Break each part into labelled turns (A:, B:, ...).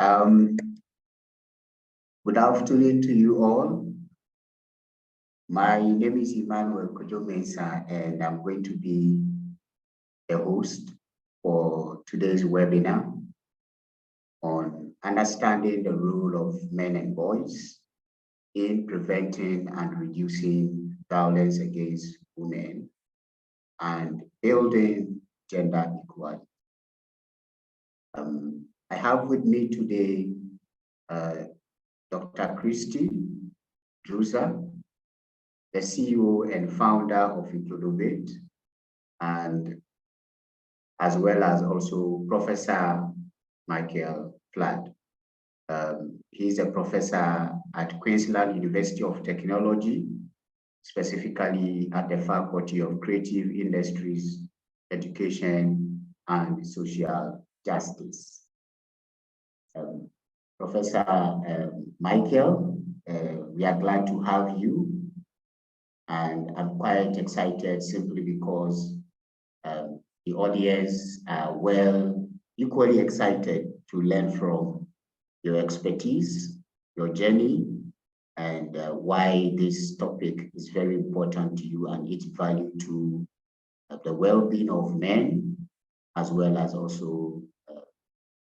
A: Good afternoon to you all. My name is Emmanuel Kojo-Mensah, and I'm going to be the host for today's webinar on understanding the role of men and boys in preventing and reducing violence against women and building gender equality. I have with me today Dr. Kristie Drucza, the CEO and founder of Includovate, and as well as also Professor Michael Flood. He's a professor at Queensland University of Technology, specifically at the Faculty of Creative Industries, Education, and Social Justice. Professor Michael, we are glad to have you, and I'm quite excited simply because the audience are equally excited to learn from your expertise, your journey, and why this topic is very important to you and its value to the well-being of men, as well as also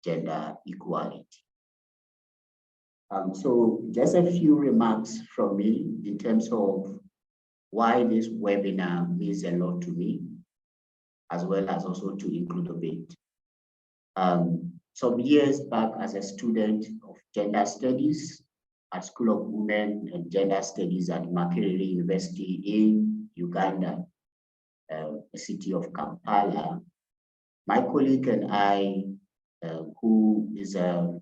A: gender equality. So just a few remarks from me in terms of why this webinar means a lot to me, as well as also to Includovate. Some years back, as a student of gender studies at School of Women and Gender Studies at Makerere University in Uganda, the city of Kampala, my colleague and I, who is a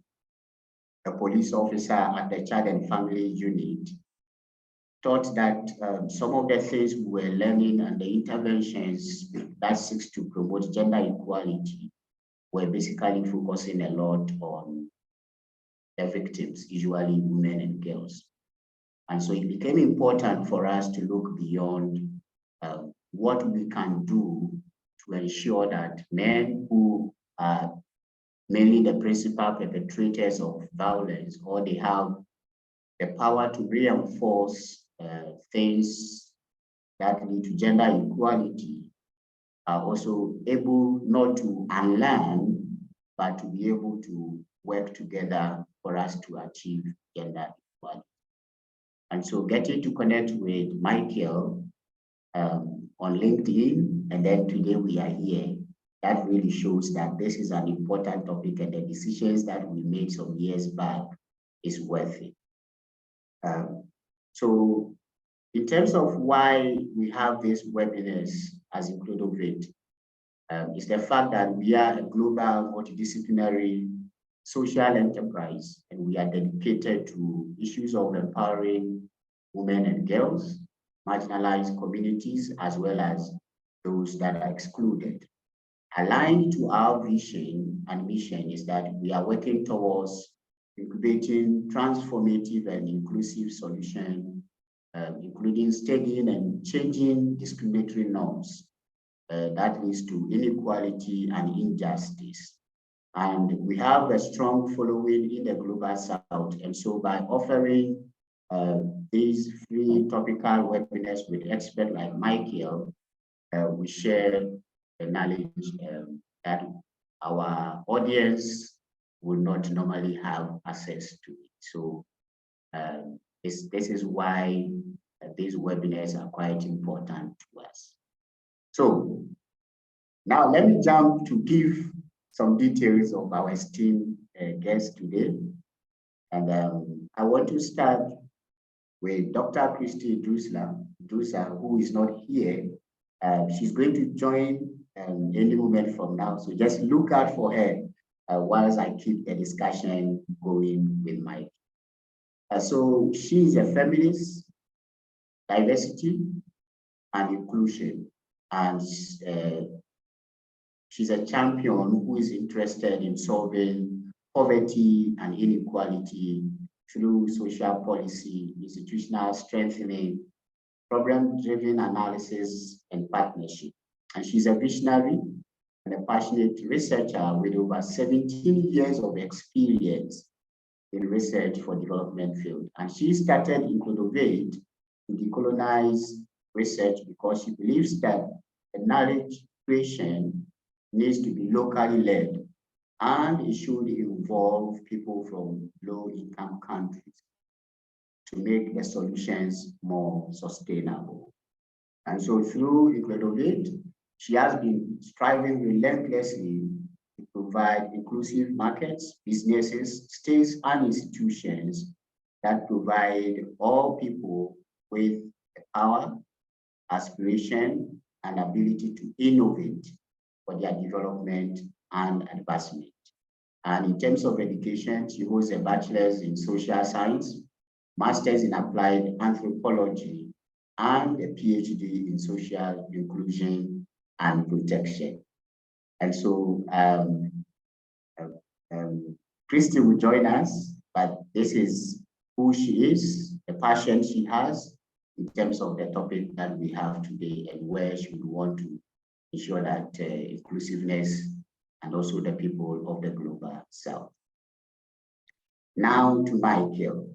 A: police officer at the Child and Family Unit, thought that some of the things we were learning and the interventions that seeks to promote gender equality were basically focusing a lot on the victims, usually women and girls. And so it became important for us to look beyond what we can do to ensure that men who are mainly the principal perpetrators of violence, or they have the power to reinforce things that lead to gender equality, are also able not to unlearn, but to be able to work together for us to achieve gender equality. And so getting to connect with Michael on LinkedIn, and then today we are here, that really shows that this is an important topic, and the decisions that we made some years back is worth it. So in terms of why we have these webinars as Includovate, is the fact that we are a global multidisciplinary social enterprise, and we are dedicated to issues of empowering women and girls, marginalized communities, as well as those that are excluded. Aligned to our vision and mission is that we are working towards incubating transformative and inclusive solutions, including studying and changing discriminatory norms that leads to inequality and injustice. And we have a strong following in the Global South. And so by offering these free topical webinars with experts like Michael, we share the knowledge that our audience would not normally have access to it. So this is why these webinars are quite important to us. So now let me jump to give some details of our esteemed guest today. And I want to start with Dr. Kristie Drucza, who is not here. She's going to join any moment from now. So just look out for her whilst I keep the discussion going with Mike. So she is a feminist, diversity, and inclusion. And she's a champion who is interested in solving poverty and inequality through social policy, institutional strengthening, problem-driven analysis, and partnership. And she's a visionary and a passionate researcher with over 17 years of experience in research for development field. And she started Includovate to decolonize research because she believes that the knowledge creation needs to be locally led, and it should involve people from low-income countries to make the solutions more sustainable. And so through Includovate, she has been striving relentlessly to provide inclusive markets, businesses, states, and institutions that provide all people with the power, aspiration, and ability to innovate for their development and advancement. And in terms of education, she holds a bachelor's in social science, master's in applied anthropology, and a PhD in social inclusion and protection. And so Kristie will join us, but this is who she is, the passion she has in terms of the topic that we have today, and where she would want to ensure that inclusiveness and also the people of the global south. Now to Michael.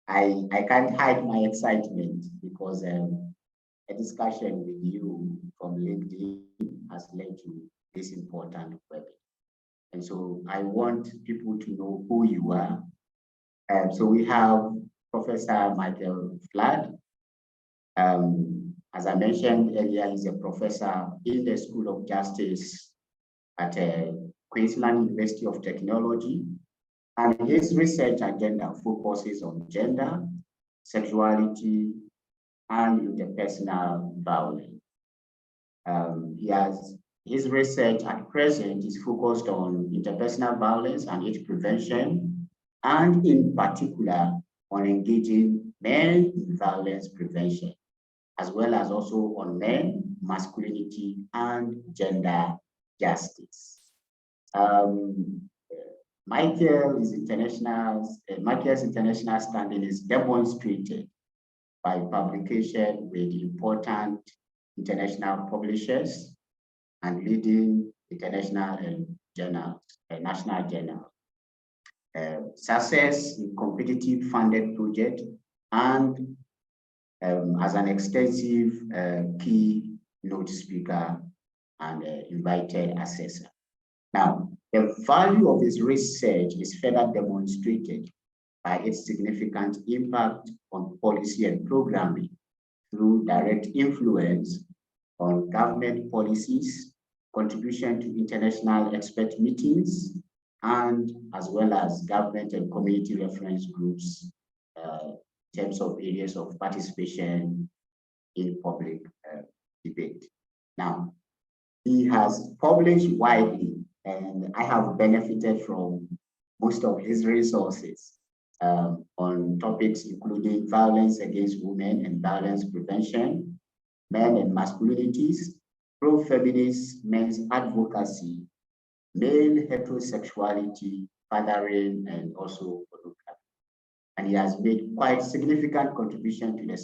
A: I can't hide my excitement because a discussion with you from LinkedIn has led to this important webinar. And so I want people to know who you are. So we have Professor Michael Flood. As I mentioned earlier, he's a professor in the School of Justice at Queensland University of Technology. And his research agenda focuses on gender, sexuality, and interpersonal violence. His research at present is focused on interpersonal violence and its prevention, and in particular on engaging men in violence prevention, as well as also on men, masculinity, and gender justice. Michael's international standing is demonstrated by publication with important international publishers and leading international journals, national journals. Success in competitive funded project, and as an extensive keynote speaker and invited assessor. Now, the value of his research is further demonstrated by its significant impact on policy and programming through direct influence on government policies, contribution to international expert meetings, and as well as government and community reference groups in terms of areas of participation in public debate. Now, he has published widely, and I have benefited from most of his resources on topics including violence against women and violence prevention, men and masculinities, pro-feminist men's advocacy, male heterosexuality, fathering, and also pornography. And he has made quite significant contribution to the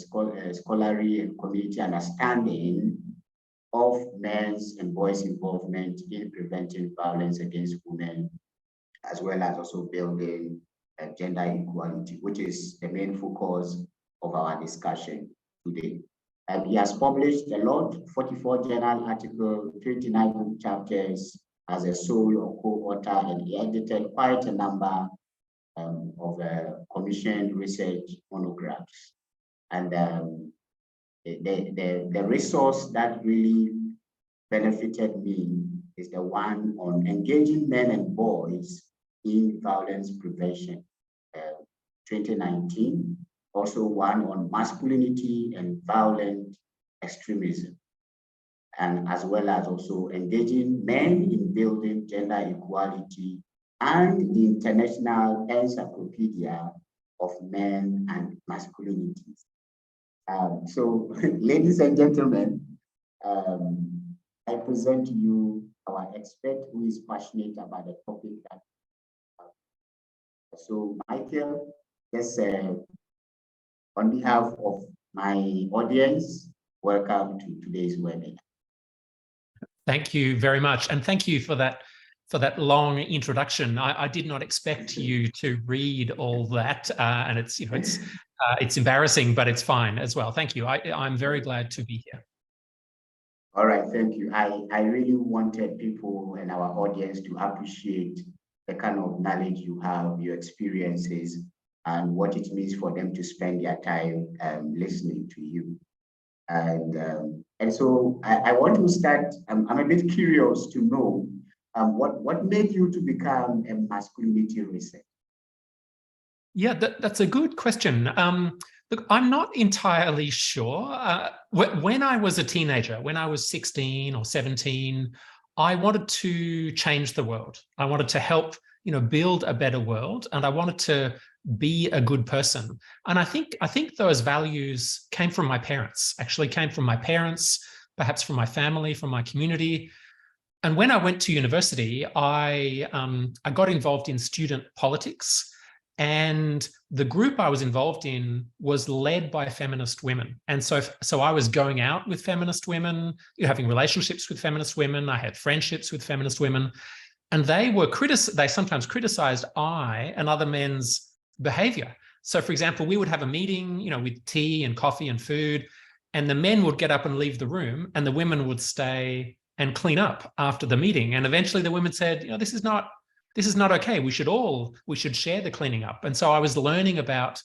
A: scholarly and community understanding of men's and boys' involvement in preventing violence against women, as well as also building gender equality, which is the main focus of our discussion today. He has published a lot, 44 journal articles, 29 book chapters as a sole or co-author, and he edited quite a number of commissioned research monographs. And the resource that really benefited me is the one on engaging men and boys in violence prevention, 2019. Also one on masculinity and violent extremism, and as well as also engaging men in building gender equality, and the International Encyclopedia of Men and Masculinities. So, ladies and gentlemen, I present to you our expert who is passionate about the topic that. So, Michael, yes, on behalf of my audience, welcome to today's webinar.
B: Thank you very much, and thank you for that long introduction. I did not expect you to read all that, and it's embarrassing, but it's fine as well. Thank you. I'm very glad to be here.
A: All right, thank you. I really wanted people and our audience to appreciate the kind of knowledge you have, your experiences, and what it means for them to spend their time listening to you. And so I want to start. I'm a bit curious to know what made you to become a masculinity researcher?
B: Yeah, that's a good question. Look, I'm not entirely sure. When I was a teenager, when I was 16 or 17, I wanted to change the world. I wanted to help, build a better world, and I wanted to be a good person. And I think those values came from my parents. Actually, came from my parents, perhaps from my family, from my community. And when I went to university, I got involved in student politics. And the group I was involved in was led by feminist women. And so I was going out with feminist women, having relationships with feminist women. I had friendships with feminist women. And they sometimes criticized I and other men's behavior. So for example, we would have a meeting, with tea and coffee and food, and the men would get up and leave the room, and the women would stay and clean up after the meeting. And eventually the women said, this is not okay. We should share the cleaning up. And so I was learning about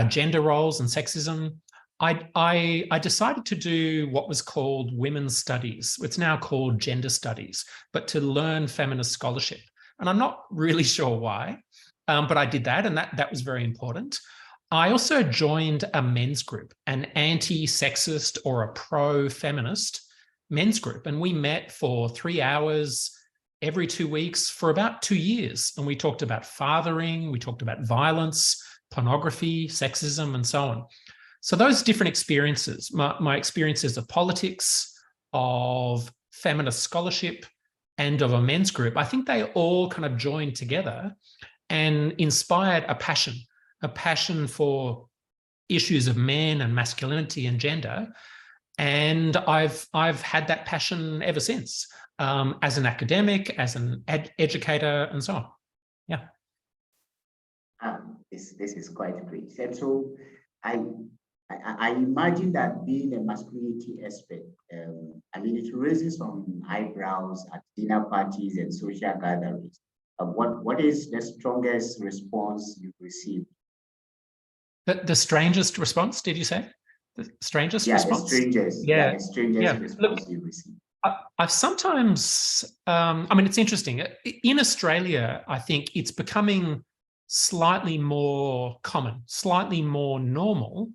B: gender roles and sexism. I decided to do what was called women's studies. It's now called gender studies, but to learn feminist scholarship. And I'm not really sure why, but I did that, and that was very important. I also joined a men's group, an anti-sexist or a pro-feminist men's group. And we met for 3 hours every 2 weeks for about 2 years. And we talked about fathering, we talked about violence, pornography, sexism, and so on. So those different experiences, my experiences of politics, of feminist scholarship, and of a men's group, I think they all kind of joined together and inspired a passion for issues of men and masculinity and gender. And I've had that passion ever since, as an academic, as an educator, and so on. Yeah.
A: This is quite great. And so I imagine that being a masculinity expert, it raises some eyebrows at dinner parties and social gatherings. What is the strongest response you've received?
B: The strangest response, did you say? The strangest response?
A: The strangest response you received.
B: I've sometimes, it's interesting. In Australia, I think it's becoming slightly more common, slightly more normal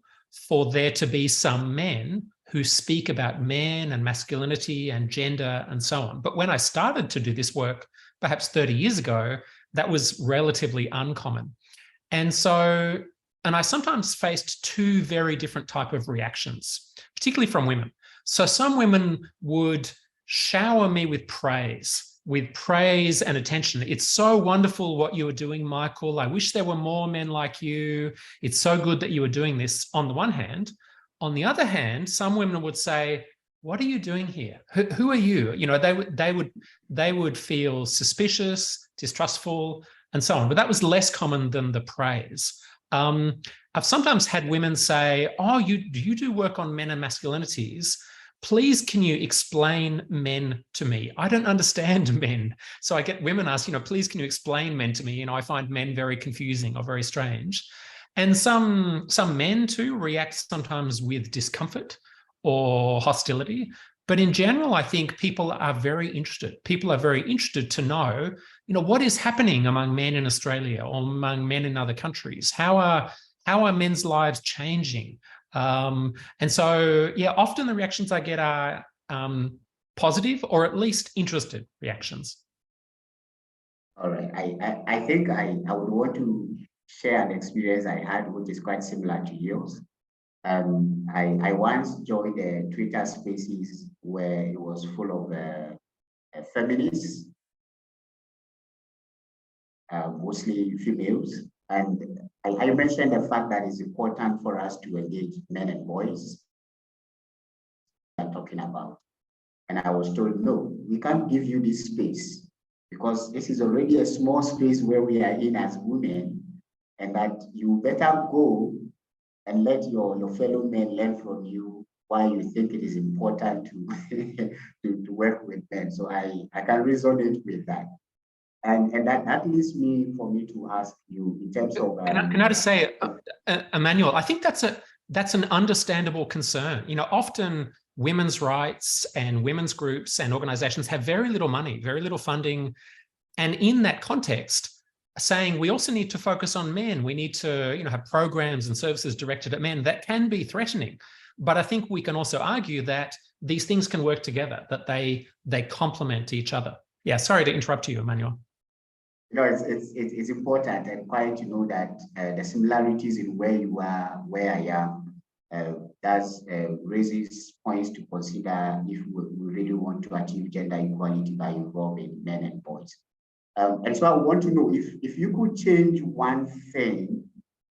B: for there to be some men who speak about men and masculinity and gender and so on. But when I started to do this work, perhaps 30 years ago, that was relatively uncommon. And I sometimes faced two very different types of reactions, particularly from women. So some women would shower me with praise and attention. It's so wonderful what you are doing, Michael. I wish there were more men like you. It's so good that you are doing this, on the one hand. On the other hand, some women would say, what are you doing here? Who are you? They would feel suspicious, distrustful, and so on. But that was less common than the praise. I've sometimes had women say, oh, do you do work on men and masculinities? Please, can you explain men to me? I don't understand men. So I get women ask, please, can you explain men to me? I find men very confusing or very strange. And some men too react sometimes with discomfort or hostility. But in general, I think people are very interested. People are very interested to know, what is happening among men in Australia or among men in other countries? How are men's lives changing? And so, often the reactions I get are positive or at least interested reactions.
A: All right. I think I would want to share an experience I had, which is quite similar to yours. I once joined the Twitter spaces where it was full of feminists, mostly females. And I mentioned the fact that it's important for us to engage men and boys we're talking about. And I was told, no, we can't give you this space because this is already a small space where we are in as women, and that you better go and let your fellow men learn from you why you think it is important to, to work with men. So I can resonate with that. And that leads me for me to ask you in terms of
B: can I just say, Emmanuel, I think that's an understandable concern. You know, often women's rights and women's groups and organizations have very little money, very little funding. And in that context, saying we also need to focus on men, we need to, you know, have programs and services directed at men, that can be threatening. But I think we can also argue that these things can work together, that they complement each other. Yeah, sorry to interrupt you, Emmanuel.
A: No, it's important and quiet to know that the similarities in where you are, where I am, does raises points to consider if we really want to achieve gender equality by involving men and boys. And so I want to know if you could change one thing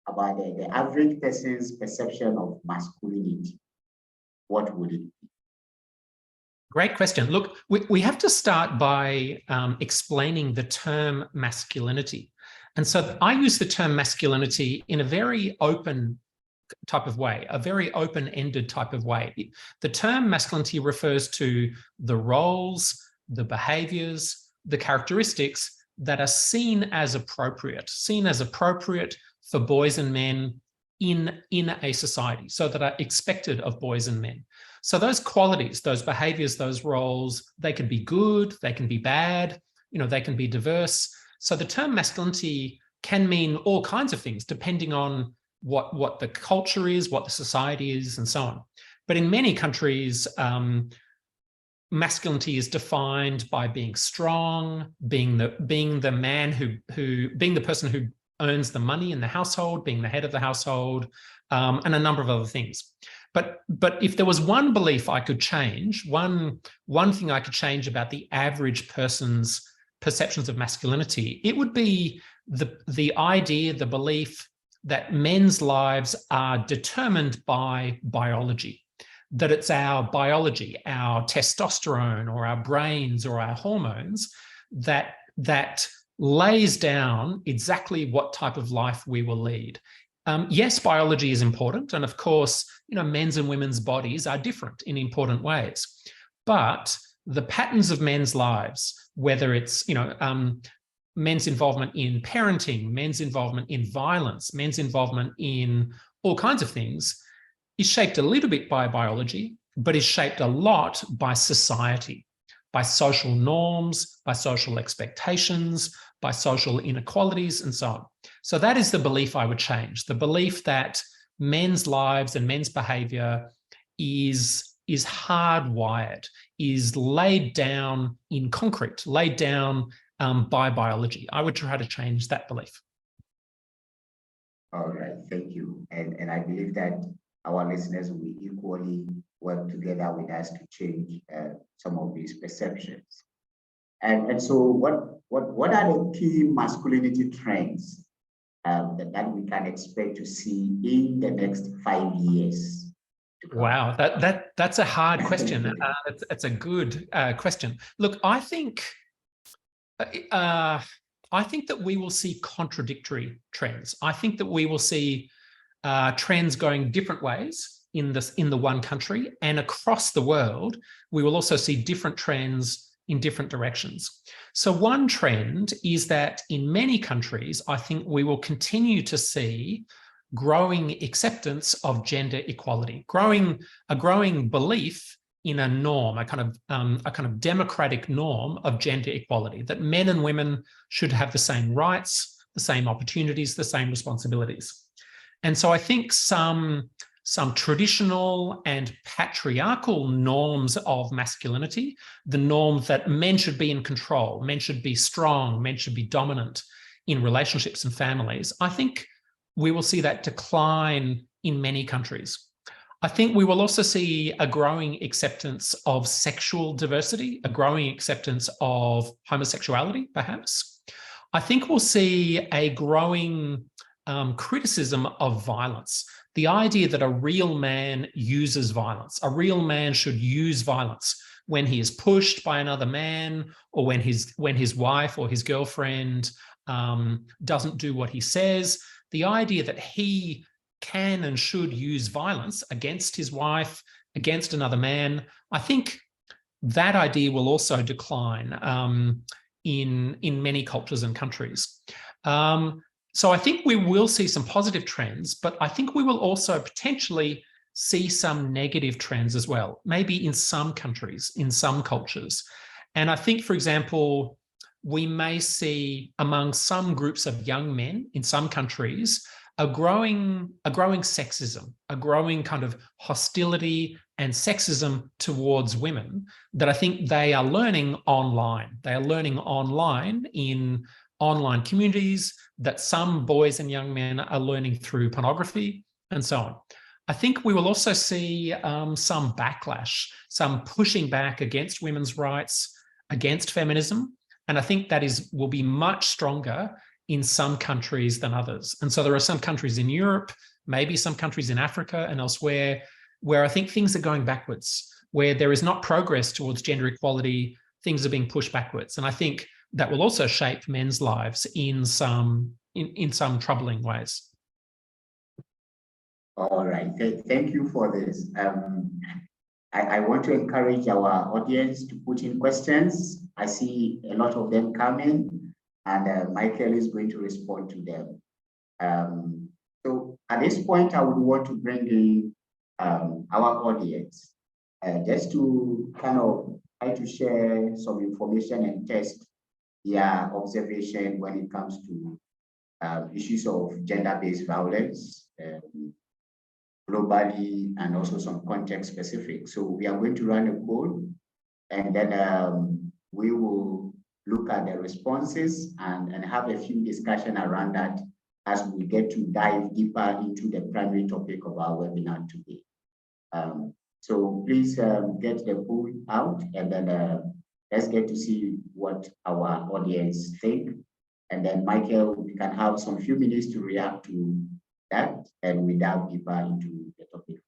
A: about the average person's perception of masculinity, what would it be?
B: Great question. Look, we have to start by explaining the term masculinity. And so I use the term masculinity in a very open type of way, a very open-ended type of way. The term masculinity refers to the roles, the behaviors, the characteristics that are seen as appropriate for boys and men in a society, so that are expected of boys and men. So those qualities, those behaviors, those roles, they can be good, they can be bad, you know, they can be diverse. So the term masculinity can mean all kinds of things depending on what the culture is, what the society is, and so on. But in many countries, masculinity is defined by being strong, being the man being the person who earns the money in the household, being the head of the household, and a number of other things. But if there was one belief I could change, one thing I could change about the average person's perceptions of masculinity, it would be the idea, the belief that men's lives are determined by biology, that it's our biology, our testosterone or our brains or our hormones that lays down exactly what type of life we will lead. Yes, biology is important. And of course, you know, men's and women's bodies are different in important ways. But the patterns of men's lives, whether it's, you know, men's involvement in parenting, men's involvement in violence, men's involvement in all kinds of things, is shaped a little bit by biology, but is shaped a lot by society, by social norms, by social expectations, by social inequalities, and so on. So that is the belief I would change, the belief that men's lives and men's behavior is hardwired, is laid down in concrete, laid down by biology. I would try to change that belief.
A: All right, thank you. And I believe that our listeners will equally work together with us to change some of these perceptions. And so what are the key masculinity trends that we can expect to see in the next 5 years?
B: Wow, that's a hard question. That's a good question. Look, I think that we will see contradictory trends. I think that we will see trends going different ways in the one country, and across the world, we will also see different trends in different directions. So one trend is that in many countries, I think we will continue to see growing acceptance of gender equality, a growing belief in a norm, a kind of democratic norm of gender equality, that men and women should have the same rights, the same opportunities, the same responsibilities. And so I think some traditional and patriarchal norms of masculinity, the norm that men should be in control, men should be strong, men should be dominant in relationships and families, I think we will see that decline in many countries. I think we will also see a growing acceptance of sexual diversity, a growing acceptance of homosexuality, perhaps. I think we'll see a growing criticism of violence. The idea that a real man uses violence, a real man should use violence when he is pushed by another man, or when his wife or his girlfriend doesn't do what he says. The idea that he can and should use violence against his wife, against another man, I think that idea will also decline in many cultures and countries. So I think we will see some positive trends, but I think we will also potentially see some negative trends as well, maybe in some countries, in some cultures. And I think, for example, we may see among some groups of young men in some countries a growing sexism, a growing kind of hostility and sexism towards women that I think they are learning online. They are learning online in online communities, that some boys and young men are learning through pornography and so on. I think we will also see some backlash, some pushing back against women's rights, against feminism. And I think that will be much stronger in some countries than others. And so there are some countries in Europe, maybe some countries in Africa and elsewhere, where I think things are going backwards, where there is not progress towards gender equality, things are being pushed backwards. And I think that will also shape men's lives in some troubling ways.
A: All right, thank you for this. I want to encourage our audience to put in questions. I see a lot of them coming, and Michael is going to respond to them. So at this point, I would want to bring in our audience just to kind of try to share some information and test their observation when it comes to issues of gender-based violence globally, and also some context specific. So we are going to run a poll, and then we will look at the responses and have a few discussion around that as we get to dive deeper into the primary topic of our webinar today. So please get the poll out, and then let's get to see what our audience think. And then Michael, we can have some few minutes to react to that, and we dive deeper into the topic.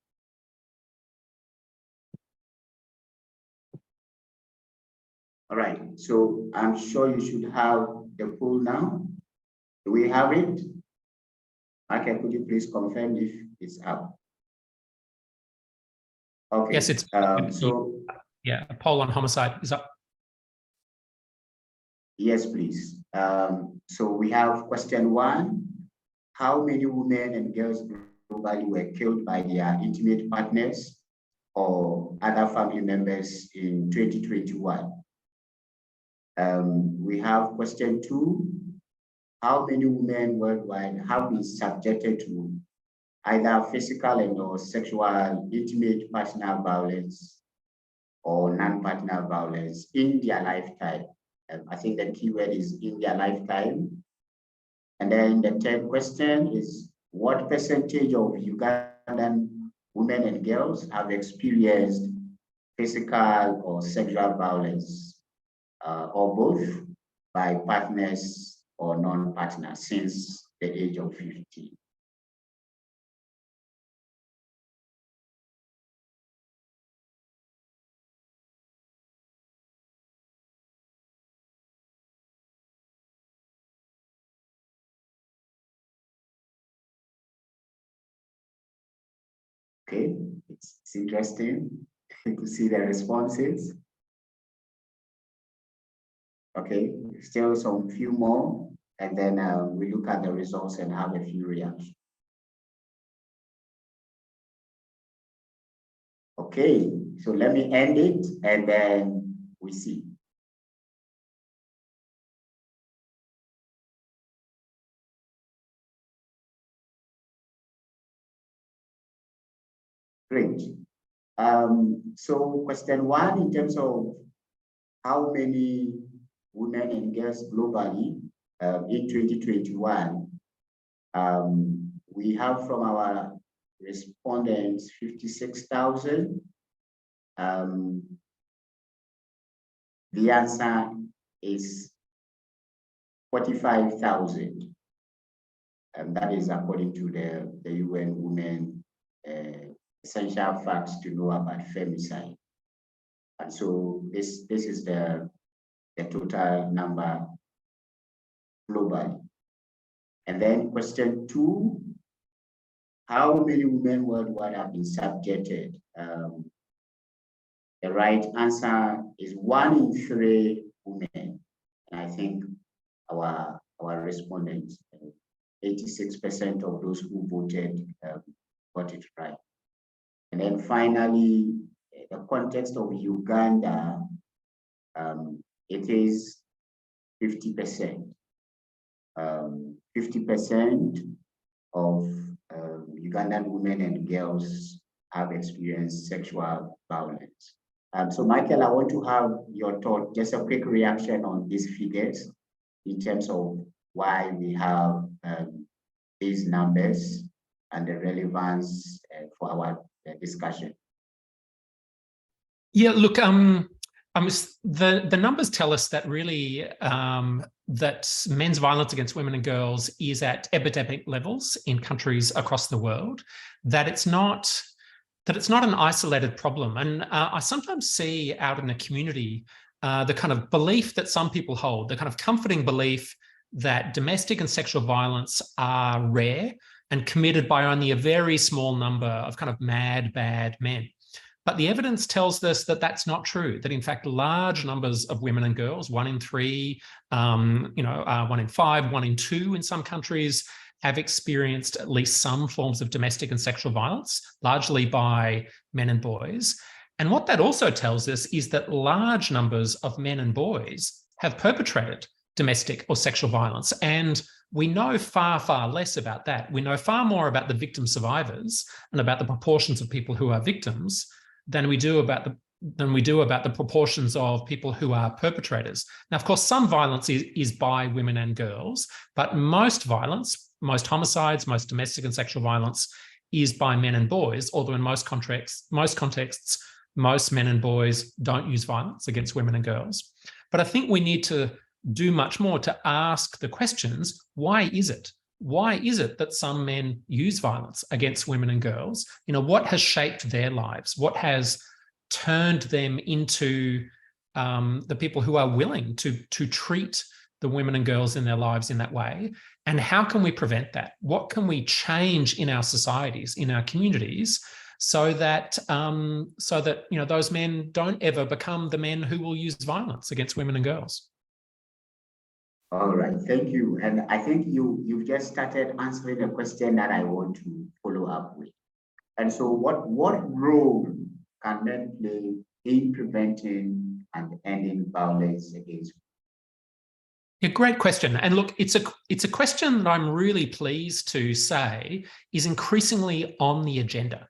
A: All right, so I'm sure you should have the poll now. Do we have it? Michael, could you please confirm if it's up? Okay.
B: Yes, it's
A: so
B: yeah, a poll on homicide is up.
A: Yes, please. So we have question 1. How many women and girls globally were killed by their intimate partners or other family members in 2021? We have question 2. How many women worldwide have been subjected to either physical and or sexual intimate partner violence or non-partner violence in their lifetime? I think the keyword is in their lifetime. And then the third question is, what percentage of Ugandan women and girls have experienced physical or sexual violence, or both, by partners or non-partners since the age of 50? Okay, it's interesting to see the responses. Okay, still some few more, and then we look at the results and have a few reactions. Okay, so let me end it, and then we see. Great. So question 1, in terms of how many women and girls globally in 2021, we have from our respondents 56,000. The answer is 45,000. And that is according to the UN Women Essential Facts to Know About Femicide. And so this is the total number globally. And then question 2, how many women worldwide have been subjected? The right answer is 1 in 3 women. And I think our respondents, 86% of those who voted got it right. And then finally, the context of Uganda, it is 50%. 50% of Ugandan women and girls have experienced sexual violence. So Michael, I want to have your thought, just a quick reaction on these figures in terms of why we have these numbers and the relevance for our discussion.
B: Yeah, look, the numbers tell us that really that men's violence against women and girls is at epidemic levels in countries across the world, that it's not an isolated problem. And I sometimes see out in the community the kind of belief that some people hold, the kind of comforting belief that domestic and sexual violence are rare and committed by only a very small number of kind of mad, bad men. But the evidence tells us that that's not true, that in fact, large numbers of women and girls, 1 in 3, 1 in 5, 1 in 2 in some countries, have experienced at least some forms of domestic and sexual violence, largely by men and boys. And what that also tells us is that large numbers of men and boys have perpetrated domestic or sexual violence. And we know far, far less about that. We know far more about the victim survivors and about the proportions of people who are victims than we do about the proportions of people who are perpetrators. Now, of course, some violence is by women and girls, but most violence, most homicides, most domestic and sexual violence is by men and boys, although in most contexts, most men and boys don't use violence against women and girls. But I think we need to do much more to ask the questions, why is it? Why is it that some men use violence against women and girls? What has shaped their lives? What has turned them into the people who are willing to treat the women and girls in their lives in that way? And how can we prevent that? What can we change in our societies, in our communities, so that those men don't ever become the men who will use violence against women and girls?
A: All right, thank you. And I think you've just started answering a question that I want to follow up with. And so what role can men play in preventing and ending violence against women?
B: Yeah, great question. And look, it's a question that I'm really pleased to say is increasingly on the agenda,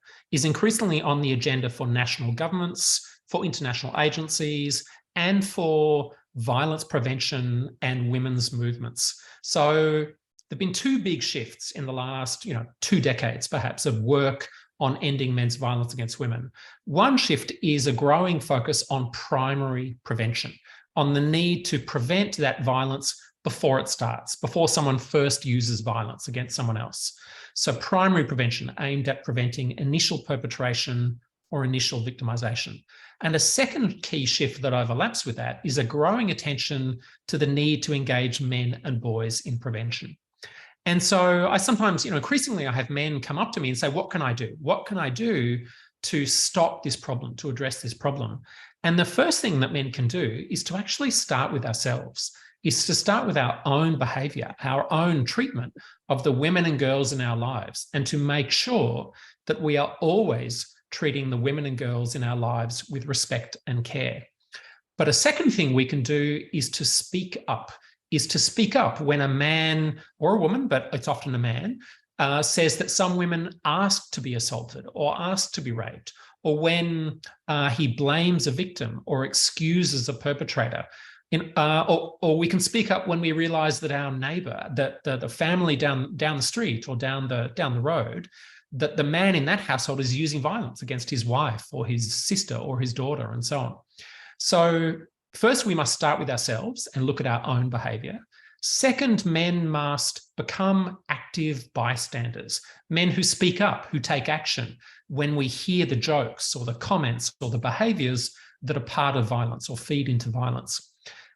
B: for national governments, for international agencies, and for violence prevention and women's movements. So there've been 2 big shifts in the last, 2 decades, perhaps, of work on ending men's violence against women. One shift is a growing focus on primary prevention, on the need to prevent that violence before it starts, before someone first uses violence against someone else. So primary prevention aimed at preventing initial perpetration or initial victimization. And a second key shift that overlaps with that is a growing attention to the need to engage men and boys in prevention. And so I sometimes, increasingly I have men come up to me and say, what can I do? What can I do to stop this problem, to address this problem? And the first thing that men can do is to actually start with ourselves, is to start with our own behavior, our own treatment of the women and girls in our lives, and to make sure that we are always treating the women and girls in our lives with respect and care. But a second thing we can do is to speak up, when a man or a woman, but it's often a man, says that some women asked to be assaulted or asked to be raped, or when he blames a victim or excuses a perpetrator. Or we can speak up when we realize that our neighbor, that the family down the street or down the road, that the man in that household is using violence against his wife or his sister or his daughter and so on. So first, we must start with ourselves and look at our own behavior. Second, men must become active bystanders, men who speak up, who take action when we hear the jokes or the comments or the behaviors that are part of violence or feed into violence.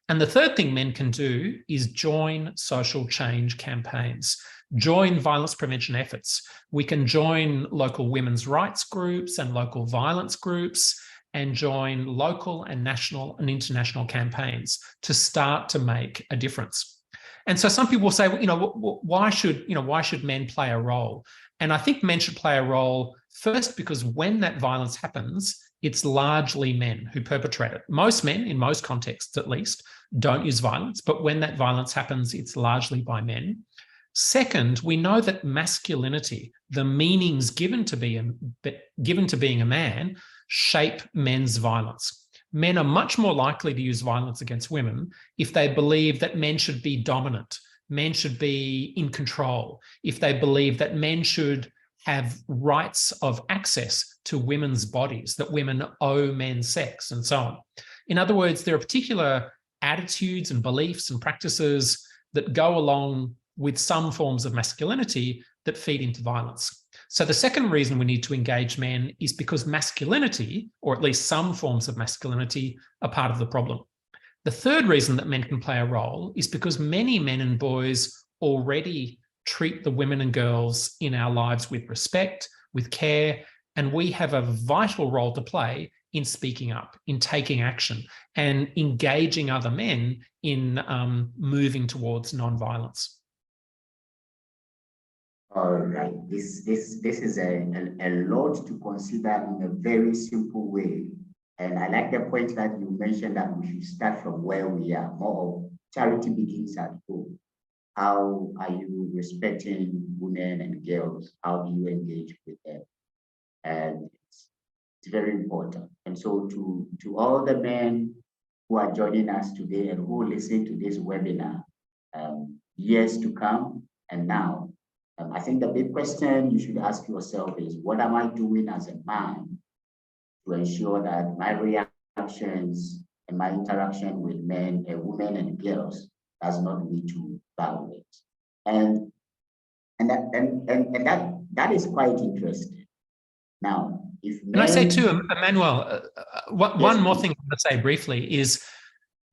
B: And the third thing men can do is join social change campaigns, join violence prevention efforts. We can join local women's rights groups and local violence groups, and join local and national and international campaigns to start to make a difference. And so some people will say, why should men play a role? And I think men should play a role first because when that violence happens, it's largely men who perpetrate it. Most men, in most contexts at least, don't use violence, but when that violence happens, it's largely by men. Second, we know that masculinity, the meanings given to being a man, shape men's violence. Men are much more likely to use violence against women if they believe that men should be dominant, men should be in control, if they believe that men should have rights of access to women's bodies, that women owe men sex, and so on. In other words, there are particular attitudes and beliefs and practices that go along with some forms of masculinity that feed into violence. So the second reason we need to engage men is because masculinity, or at least some forms of masculinity, are part of the problem. The third reason that men can play a role is because many men and boys already treat the women and girls in our lives with respect, with care, and we have a vital role to play in speaking up, in taking action, and engaging other men in moving towards non-violence.
A: All right, this is a lot to consider in a very simple way. And I like the point that you mentioned that we should start from where we are. More of charity begins at home. How are you respecting women and girls? How do you engage with them? And it's very important. And so to all the men who are joining us today and who listen to this webinar, years to come and now, I think the big question you should ask yourself is, what am I doing as a man to ensure that my reactions and my interaction with men, women and girls does not lead to violence? And that is quite interesting. Now, if men...
B: Can I say too, Emmanuel, one more thing I want to say briefly is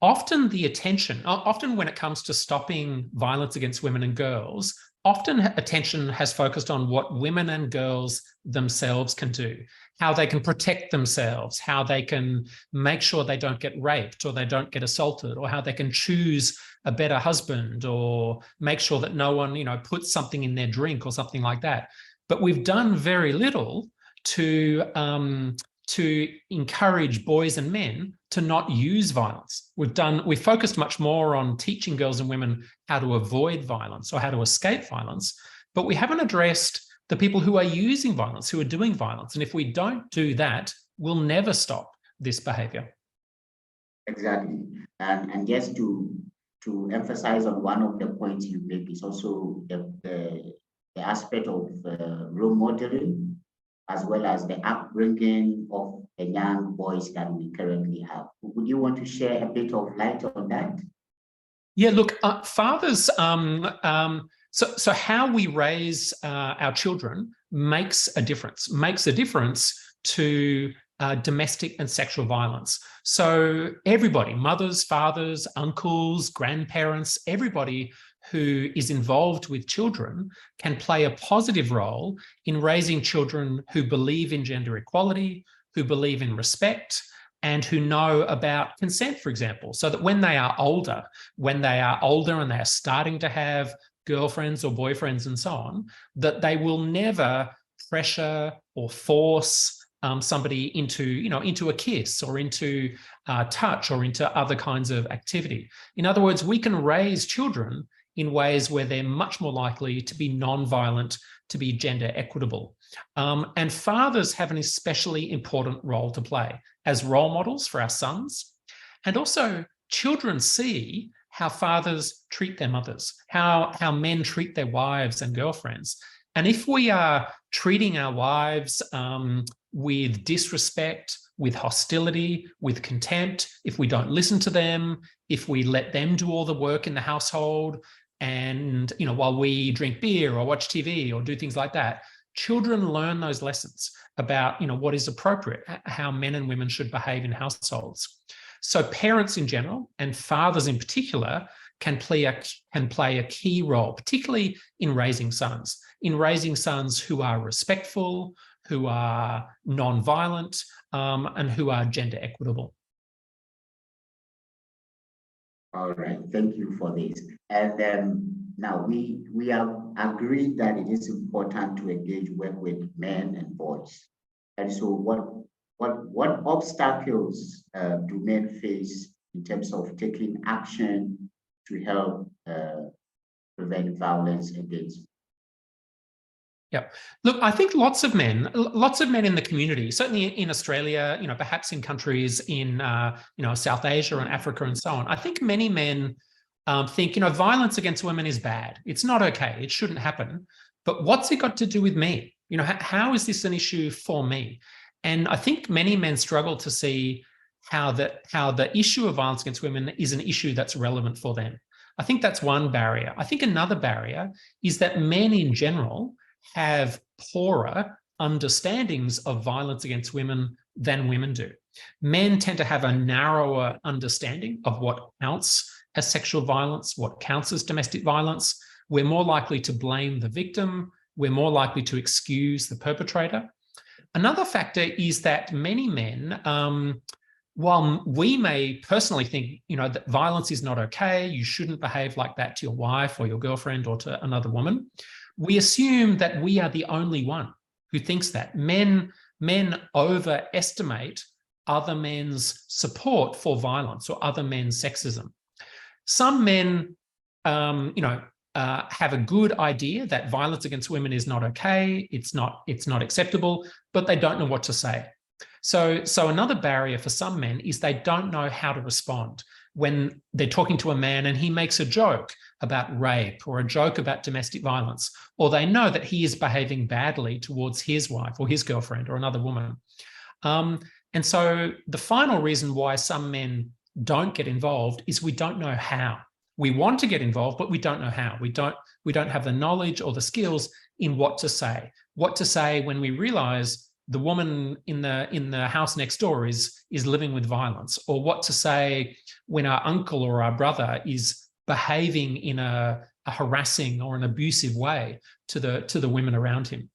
B: often when it comes to stopping violence against women and girls, often attention has focused on what women and girls themselves can do, how they can protect themselves, how they can make sure they don't get raped or they don't get assaulted, or how they can choose a better husband or make sure that no one, puts something in their drink or something like that. But we've done very little to encourage boys and men to not use violence. We've focused much more on teaching girls and women how to avoid violence or how to escape violence, but we haven't addressed the people who are using violence, who are doing violence. And if we don't do that, we'll never stop this behavior.
A: Exactly. And just to emphasize on one of the points you make is also the aspect of role modeling, as well as the upbringing of the young boys that we currently have. Would you want to share a bit of light on that?
B: Yeah, look, fathers, so how we raise our children makes a difference to domestic and sexual violence. So everybody, mothers, fathers, uncles, grandparents, everybody who is involved with children can play a positive role in raising children who believe in gender equality, who believe in respect, and who know about consent, for example, so that when they are older and they are starting to have girlfriends or boyfriends and so on, that they will never pressure or force somebody into a kiss or into touch or into other kinds of activity. In other words, we can raise children in ways where they're much more likely to be non-violent, to be gender equitable. And fathers have an especially important role to play as role models for our sons. And also children see how fathers treat their mothers, how men treat their wives and girlfriends. And if we are treating our wives with disrespect, with hostility, with contempt, if we don't listen to them, if we let them do all the work in the household, and while we drink beer or watch TV or do things like that, children learn those lessons about, what is appropriate, how men and women should behave in households. So parents in general and fathers in particular can play a key role, particularly in raising sons who are respectful, who are non-violent, and who are gender equitable.
A: All right, thank you for this. And now we have agreed that it is important to work with men and boys. And so what obstacles do men face in terms of taking action to help prevent violence against?
B: Yeah, look, I think lots of men in the community, certainly in Australia, perhaps in countries in, South Asia and Africa and so on. I think many men think, violence against women is bad. It's not okay. It shouldn't happen. But what's it got to do with me? How is this an issue for me? And I think many men struggle to see how the issue of violence against women is an issue that's relevant for them. I think that's one barrier. I think another barrier is that men in general have poorer understandings of violence against women than women do. Men tend to have a narrower understanding of what counts as sexual violence, what counts as domestic violence. We're more likely to blame the victim. We're more likely to excuse the perpetrator. Another factor is that many men, while we may personally think, that violence is not okay, you shouldn't behave like that to your wife or your girlfriend or to another woman, we assume that we are the only one who thinks that. Men overestimate other men's support for violence or other men's sexism. Some men, have a good idea that violence against women is not okay, it's not acceptable, but they don't know what to say. So another barrier for some men is they don't know how to respond when they're talking to a man and he makes a joke about rape or a joke about domestic violence, or they know that he is behaving badly towards his wife or his girlfriend or another woman. And so the final reason why some men don't get involved is we don't know how. We want to get involved, but we don't know how. We don't have the knowledge or the skills in what to say. What to say when we realize the woman in the house next door is living with violence, or what to say when our uncle or our brother is behaving in a harassing or an abusive way to the women around him.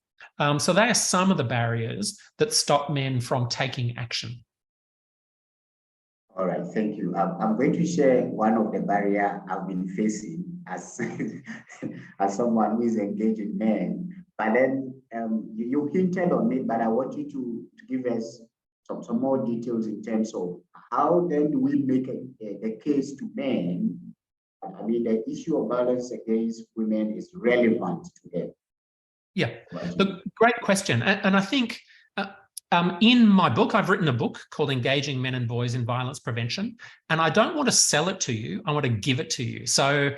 B: So they are some of the barriers that stop men from taking action.
A: All right, thank you. I'm going to share one of the barriers I've been facing as as someone who is engaging men. But then you hinted on it, but I want you to give us some more details in terms of how then do we make the case to men. I mean, the issue of violence against women is relevant to them.
B: Yeah, look, great question. And I think in my book, I've written a book called Engaging Men and Boys in Violence Prevention, and I don't want to sell it to you. I want to give it to you. So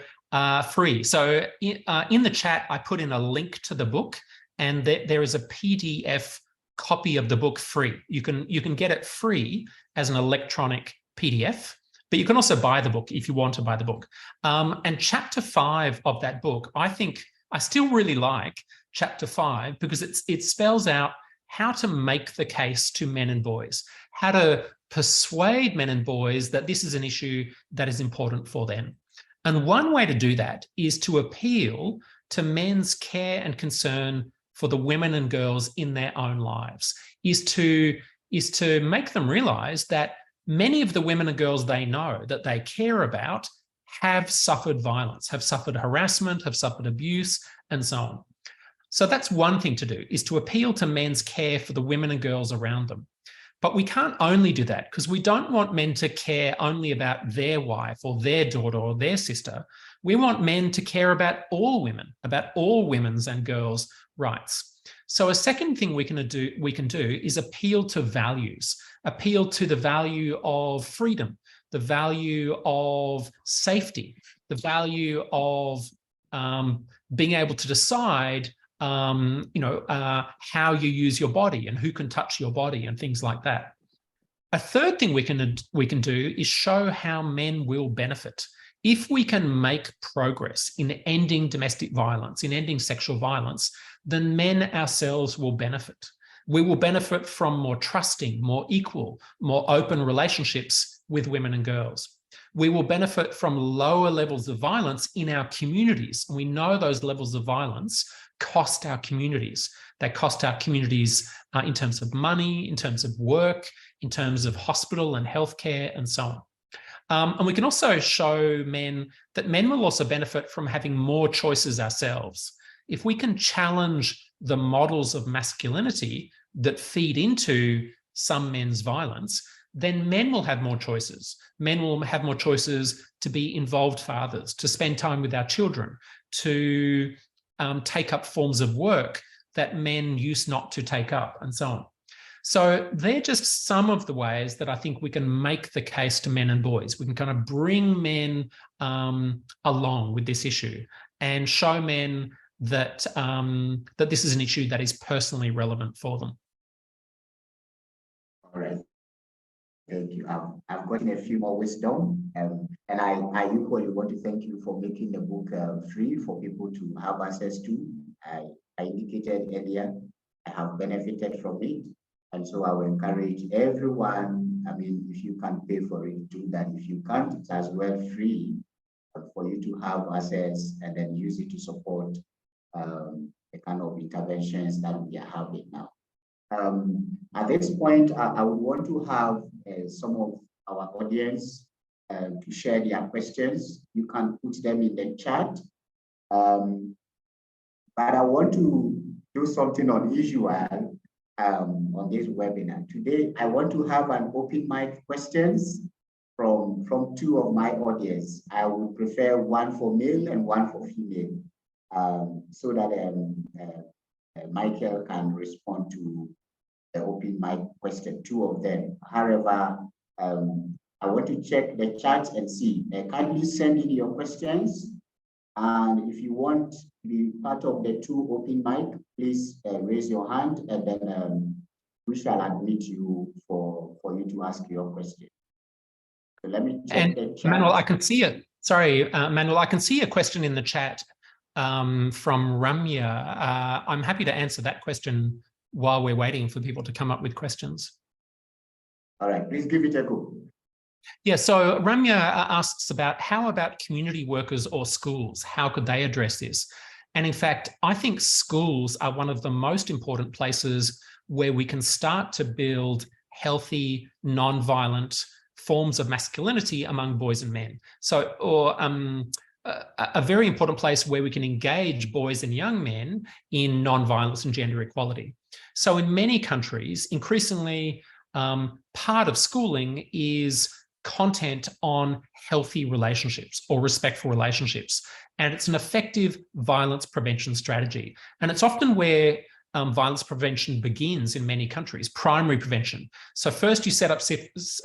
B: free. So in the chat, I put in a link to the book, and there is a PDF copy of the book free. You can get it free as an electronic PDF, but you can also buy the book if you want to buy the book. And chapter 5 of that book, I think I still really like chapter 5 because it spells out how to make the case to men and boys, how to persuade men and boys that this is an issue that is important for them. And one way to do that is to appeal to men's care and concern for the women and girls in their own lives, is to make them realize that many of the women and girls they know that they care about have suffered violence, have suffered harassment, have suffered abuse, and so on. So that's one thing to do, is to appeal to men's care for the women and girls around them. But we can't only do that because we don't want men to care only about their wife or their daughter or their sister. We want men to care about all women, about all women's and girls' rights. So a second thing we can do is appeal to values, appeal to the value of freedom, the value of safety, the value of being able to decide how you use your body and who can touch your body and things like that. A third thing we can do is show how men will benefit if we can make progress in ending domestic violence, in ending sexual violence, then men ourselves will benefit. We will benefit from more trusting, more equal, more open relationships with women and girls. We will benefit from lower levels of violence in our communities. We know those levels of violence cost our communities. They cost our communities in terms of money, in terms of work, in terms of hospital and healthcare, and so on. And we can also show men that men will also benefit from having more choices ourselves. If we can challenge the models of masculinity that feed into some men's violence, then men will have more choices. Men will have more choices to be involved fathers, to spend time with our children, to take up forms of work that men used not to take up, and so on. So they're just some of the ways that I think we can make the case to men and boys. We can kind of bring men along with this issue and show men that, that this is an issue that is personally relevant for them.
A: All right. Thank you. I've gotten a few more wisdom, and I equally want to thank you for making the book free for people to have access to. I indicated earlier, I have benefited from it. And so I will encourage everyone, I mean, if you can pay for it, do that. If you can't, it's as well free for you to have access and then use it to support the kind of interventions that we are having now. At this point, I would want to have some of our audience to share their questions. You can put them in the chat. But I want to do something unusual on this webinar. Today, I want to have an open mic questions from two of my audience. I would prefer one for male and one for female, so that Michael can respond to the open mic question, two of them. However, I want to check the chat and see. Kindly send in your questions. And if you want to be part of the two open mic, please raise your hand, and then we shall admit you for you to ask your question. So let me check the chat.
B: Manuel, I can see it. Sorry, Manuel, I can see a question in the chat from Ramya. I'm happy to answer that question while we're waiting for people to come up with questions.
A: All right, please give it a go.
B: Yeah, so Ramya asks about how about community workers or schools? How could they address this? And in fact, I think schools are one of the most important places where we can start to build healthy, non-violent forms of masculinity among boys and men. So, or a very important place where we can engage boys and young men in non-violence and gender equality. So in many countries, increasingly, part of schooling is content on healthy relationships or respectful relationships. And it's an effective violence prevention strategy. And it's often where violence prevention begins in many countries, primary prevention. So first you set up services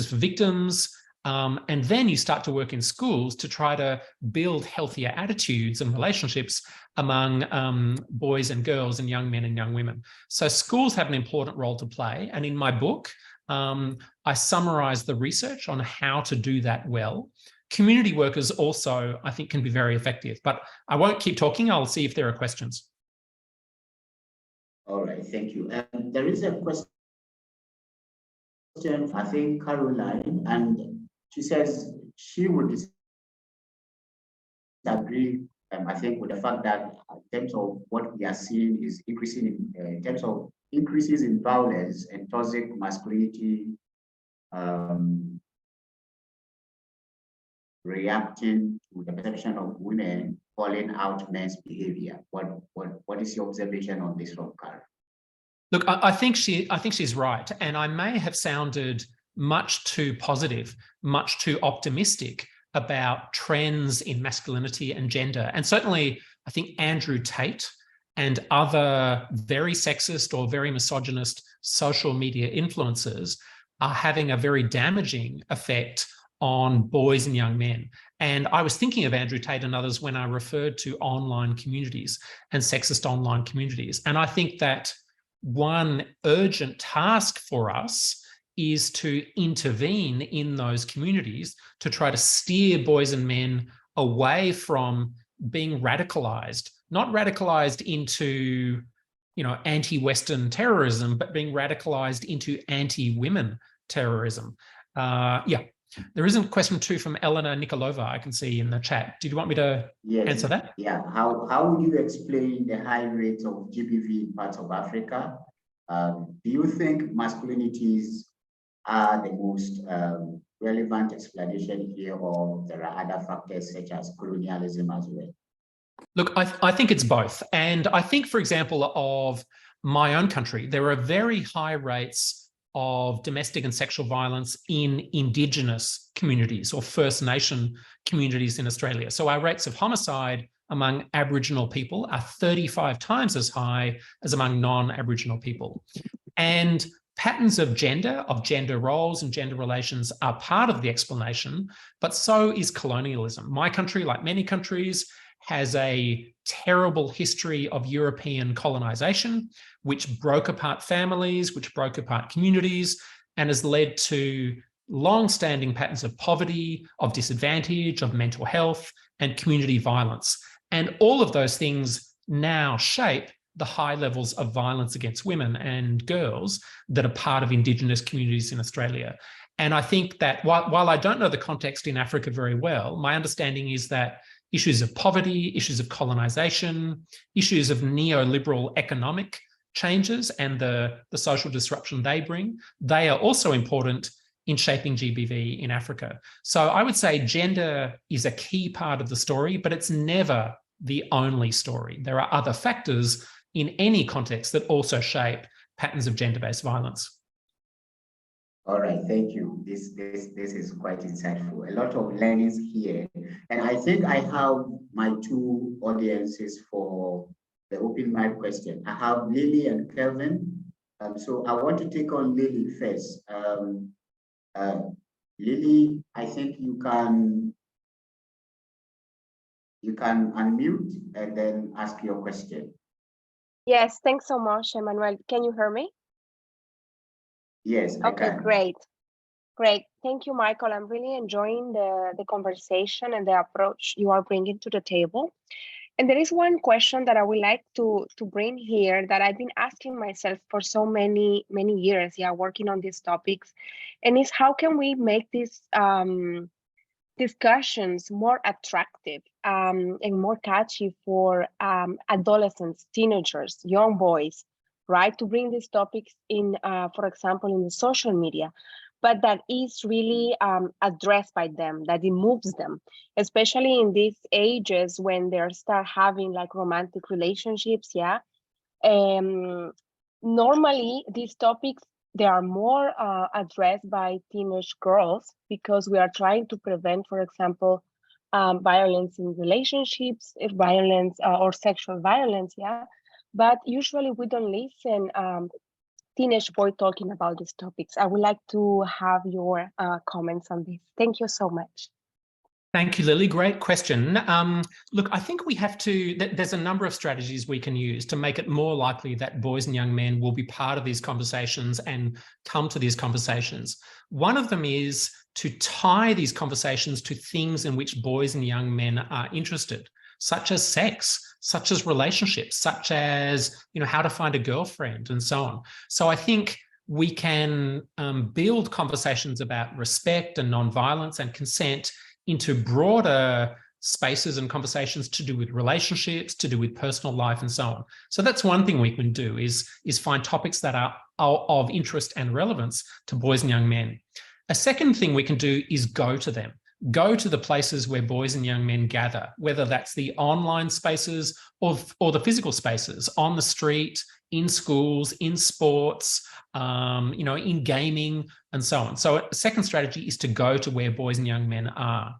B: for victims, and then you start to work in schools to try to build healthier attitudes and relationships among boys and girls and young men and young women. So schools have an important role to play. And in my book, I summarize the research on how to do that well. Community workers also, I think, can be very effective, but I won't keep talking. I'll see if there are questions.
A: All right, thank you. There is a question, I think, Caroline, and she says she would disagree, I think, with the fact that in terms of what we are seeing is increasing in terms of increases in violence and toxic masculinity, reacting to the perception of women calling out men's behavior. What is your observation on this from Karen?
B: Look, I think she's right, and I may have sounded much too positive, much too optimistic about trends in masculinity and gender. And certainly, I think Andrew Tate and other very sexist or very misogynist social media influencers are having a very damaging effect on boys and young men. And I was thinking of Andrew Tate and others when I referred to online communities and sexist online communities. And I think that one urgent task for us is to intervene in those communities to try to steer boys and men away from being radicalized, not radicalized into, you know, anti-Western terrorism, but being radicalized into anti-women terrorism. Yeah, there isn't question 2 from Elena Nikolova I can see in the chat. Did you want me to answer that?
A: Yeah. How would you explain the high rates of GBV in parts of Africa? Do you think masculinities are the most relevant explanation here, or there are other factors such as colonialism as well?
B: Look, I think it's both. And I think, for example, of my own country, there are very high rates of domestic and sexual violence in Indigenous communities or First Nation communities in Australia. So our rates of homicide among Aboriginal people are 35 times as high as among non-Aboriginal people. And patterns of gender roles and gender relations are part of the explanation, but so is colonialism. My country, like many countries, has a terrible history of European colonization, which broke apart families, which broke apart communities, and has led to long-standing patterns of poverty, of disadvantage, of mental health, and community violence. And all of those things now shape the high levels of violence against women and girls that are part of Indigenous communities in Australia. And I think that while I don't know the context in Africa very well, my understanding is that issues of poverty, issues of colonization, issues of neoliberal economic changes and the social disruption they bring, they are also important in shaping GBV in Africa. So I would say gender is a key part of the story, but it's never the only story. There are other factors in any context that also shape patterns of gender-based violence.
A: All right, thank you. This is quite insightful. A lot of learnings here. And I think I have my 2 audiences for the open mic question. I have Lily and Kelvin. So I want to take on Lily first. Lily, I think you can unmute and then ask your question.
C: Yes, thanks so much, Emmanuel. Can you hear me?
A: Yes, I can.
C: Great. Thank you, Michael. I'm really enjoying the conversation and the approach you are bringing to the table. And there is one question that I would like to bring here that I've been asking myself for so many years, working on these topics, and is how can we make these discussions more attractive and more catchy for adolescents, teenagers, young boys, right? To bring these topics in, for example, in the social media, but that is really addressed by them, that it moves them, especially in these ages when they start having like romantic relationships, normally these topics, they are more addressed by teenage girls because we are trying to prevent, for example, violence in relationships, violence or sexual violence, but usually we don't listen teenage boy talking about these topics. I would like to have your comments on this. Thank you so much.
B: Thank you, Lily. Great question. Look, I think we have to, there's a number of strategies we can use to make it more likely that boys and young men will be part of these conversations and come to these conversations. One of them is to tie these conversations to things in which boys and young men are interested, such as sex, such as relationships, such as, you know, how to find a girlfriend and so on. So I think we can build conversations about respect and nonviolence and consent into broader spaces and conversations to do with relationships, to do with personal life and so on. So that's one thing we can do is find topics that are of interest and relevance to boys and young men. A second thing we can do is go to them. Go to the places where boys and young men gather, whether that's the online spaces or the physical spaces, on the street, in schools, in sports, you know, in gaming and so on. So a second strategy is to go to where boys and young men are.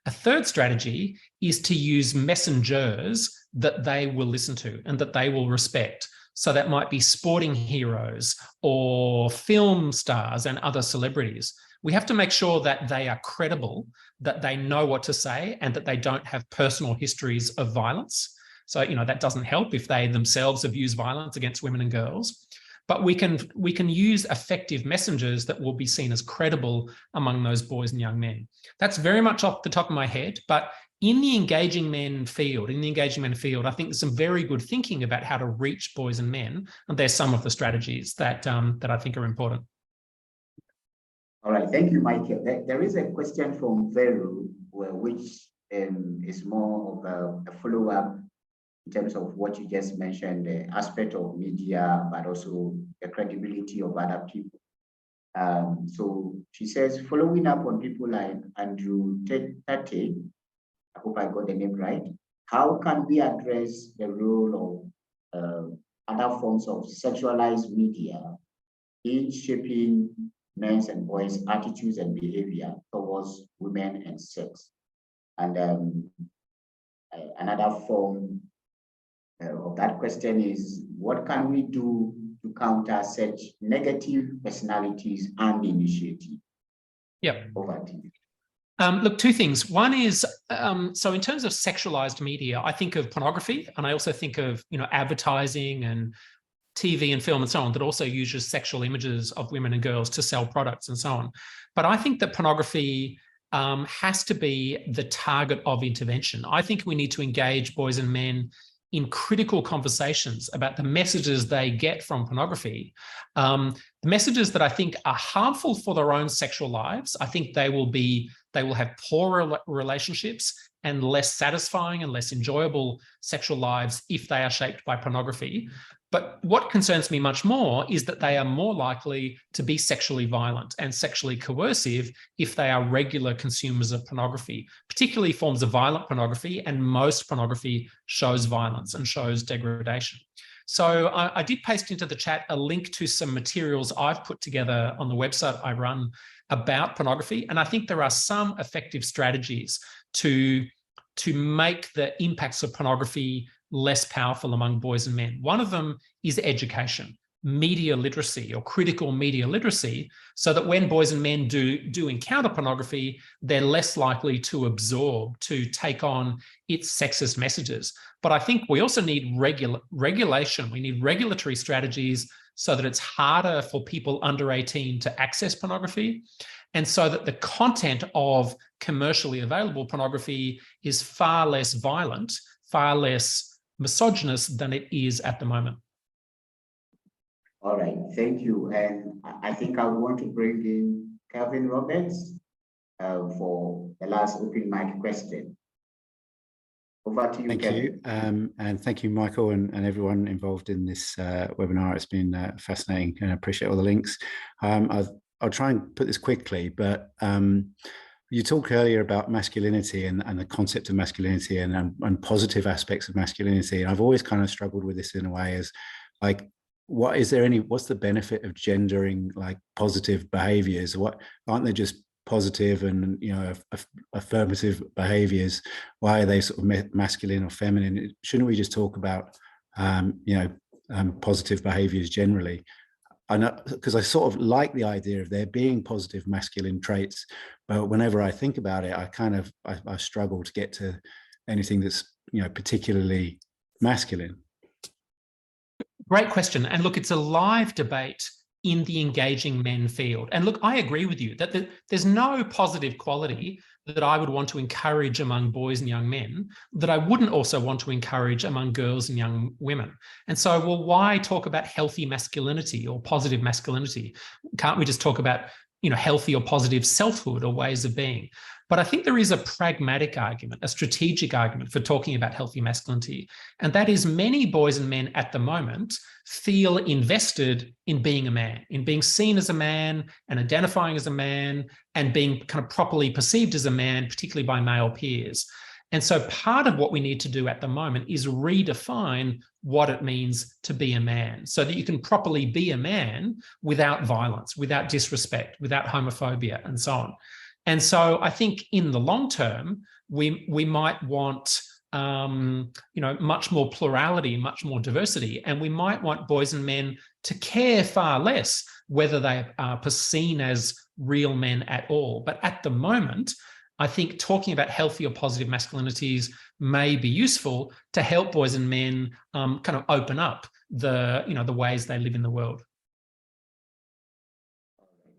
B: A third strategy is to use messengers that they will listen to and that they will respect. So that might be sporting heroes or film stars and other celebrities. We have to make sure that they are credible, that they know what to say, and that they don't have personal histories of violence. So, you know, that doesn't help if they themselves have used violence against women and girls. but we can use effective messengers that will be seen as credible among those boys and young men. That's very much off the top of my head, but in the engaging men field, I think there's some very good thinking about how to reach boys and men, and there's some of the strategies that I think are important.
A: All right, thank you, Michael. There is a question from Veru, which is more of a follow-up in terms of what you just mentioned, the aspect of media, but also the credibility of other people. So she says, following up on people like Andrew Tate, I hope I got the name right, how can we address the role of other forms of sexualized media in shaping men's and boys' attitudes and behavior towards women and sex? And another form of that question is, what can we do to counter such negative personalities and initiatives?
B: Yeah.
A: Over to you.
B: Look, two things. One is, so in terms of sexualized media, I think of pornography, and I also think of, advertising and TV and film and so on that also uses sexual images of women and girls to sell products and so on. But I think that pornography has to be the target of intervention. I think we need to engage boys and men in critical conversations about the messages they get from pornography. The messages that I think are harmful for their own sexual lives. I think they will have poorer relationships and less satisfying and less enjoyable sexual lives if they are shaped by pornography. But what concerns me much more is that they are more likely to be sexually violent and sexually coercive if they are regular consumers of pornography, particularly forms of violent pornography, and most pornography shows violence and shows degradation. So I did paste into the chat a link to some materials I've put together on the website I run about pornography, and I think there are some effective strategies to make the impacts of pornography less powerful among boys and men. One of them is education, media literacy or critical media literacy, so that when boys and men do encounter pornography, they're less likely to absorb, to take on its sexist messages. But I think we also need regulation. We need regulatory strategies so that it's harder for people under 18 to access pornography, and so that the content of commercially available pornography is far less violent, far less misogynist than it is at the moment.
A: All right, thank you. And I think I want to bring in Kelvin Roberts for the last open mic question. Over to you,
D: Thank
A: Kelvin.
D: you. And thank you, Michael, and everyone involved in this webinar. It's been fascinating, and I appreciate all the links. I'll try and put this quickly, but you talked earlier about masculinity and the concept of masculinity and positive aspects of masculinity. And I've always kind of struggled with this in a way as like, what's the benefit of gendering like positive behaviors? Aren't they just positive and, affirmative behaviors? Why are they sort of masculine or feminine? Shouldn't we just talk about, positive behaviors generally? Because I sort of like the idea of there being positive masculine traits, but whenever I think about it, I struggle to get to anything that's particularly masculine.
B: Great question. And look, it's a live debate in the engaging men field. And look, I agree with you that there's no positive quality that I would want to encourage among boys and young men that I wouldn't also want to encourage among girls and young women. And so, well, why talk about healthy masculinity or positive masculinity? Can't we just talk about, healthy or positive selfhood or ways of being? But I think there is a pragmatic argument, a strategic argument for talking about healthy masculinity. And that is many boys and men at the moment feel invested in being a man, in being seen as a man and identifying as a man and being kind of properly perceived as a man, particularly by male peers. And so part of what we need to do at the moment is redefine what it means to be a man so that you can properly be a man without violence, without disrespect, without homophobia and so on. And so I think in the long term, we might want much more plurality, much more diversity, and we might want boys and men to care far less whether they are seen as real men at all. But at the moment, I think talking about healthy or positive masculinities may be useful to help boys and men kind of open up the ways they live in the world.